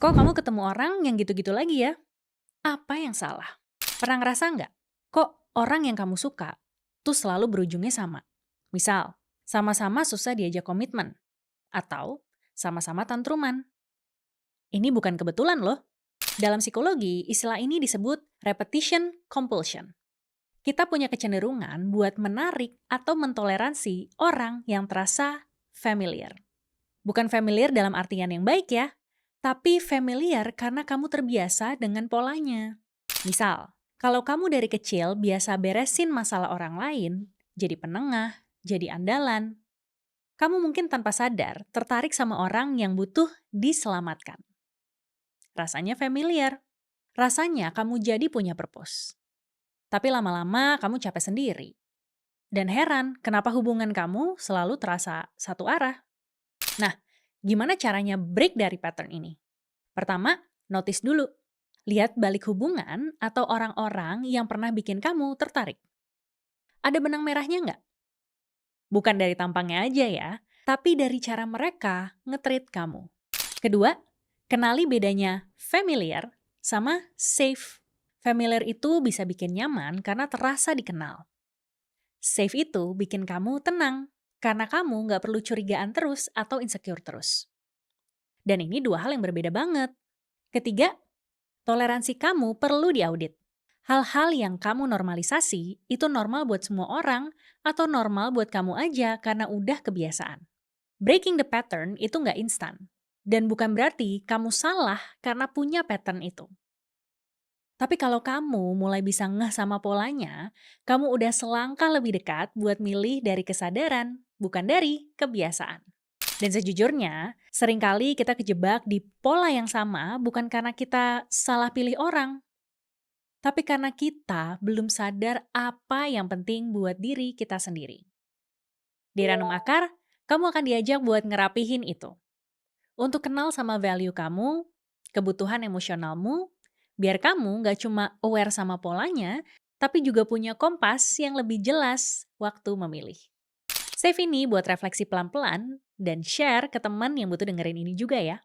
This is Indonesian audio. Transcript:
Kok kamu ketemu orang yang gitu-gitu lagi ya? Apa yang salah? Pernah ngerasa nggak? Kok orang yang kamu suka tuh selalu berujungnya sama? Misal, sama-sama susah diajak komitmen. Atau sama-sama tantruman. Ini bukan kebetulan loh. Dalam psikologi, istilah ini disebut repetition compulsion. Kita punya kecenderungan buat menarik atau mentoleransi orang yang terasa familiar. Bukan familiar dalam artian yang baik ya, tapi familiar karena kamu terbiasa dengan polanya. Misal, kalau kamu dari kecil biasa beresin masalah orang lain, jadi penengah, jadi andalan, kamu mungkin tanpa sadar tertarik sama orang yang butuh diselamatkan. Rasanya familiar, rasanya kamu jadi punya purpose. Tapi lama-lama kamu capek sendiri. Dan heran kenapa hubungan kamu selalu terasa satu arah. Nah, gimana caranya break dari pattern ini? Pertama, notice dulu. Lihat balik hubungan atau orang-orang yang pernah bikin kamu tertarik. Ada benang merahnya nggak? Bukan dari tampangnya aja ya, tapi dari cara mereka nge-treat kamu. Kedua, kenali bedanya familiar sama safe. Familiar itu bisa bikin nyaman karena terasa dikenal. Safe itu bikin kamu tenang, karena kamu nggak perlu curigaan terus atau insecure terus. Dan ini dua hal yang berbeda banget. Ketiga, toleransi kamu perlu diaudit. Hal-hal yang kamu normalisasi itu normal buat semua orang atau normal buat kamu aja karena udah kebiasaan. Breaking the pattern itu nggak instan. Dan bukan berarti kamu salah karena punya pattern itu. Tapi kalau kamu mulai bisa ngeh sama polanya, kamu udah selangkah lebih dekat buat milih dari kesadaran, bukan dari kebiasaan. Dan sejujurnya, seringkali kita kejebak di pola yang sama bukan karena kita salah pilih orang, tapi karena kita belum sadar apa yang penting buat diri kita sendiri. Di Ranum Akar, kamu akan diajak buat ngerapihin itu. Untuk kenal sama value kamu, kebutuhan emosionalmu, biar kamu gak cuma aware sama polanya, tapi juga punya kompas yang lebih jelas waktu memilih. Save ini buat refleksi pelan-pelan dan share ke teman yang butuh dengerin ini juga ya.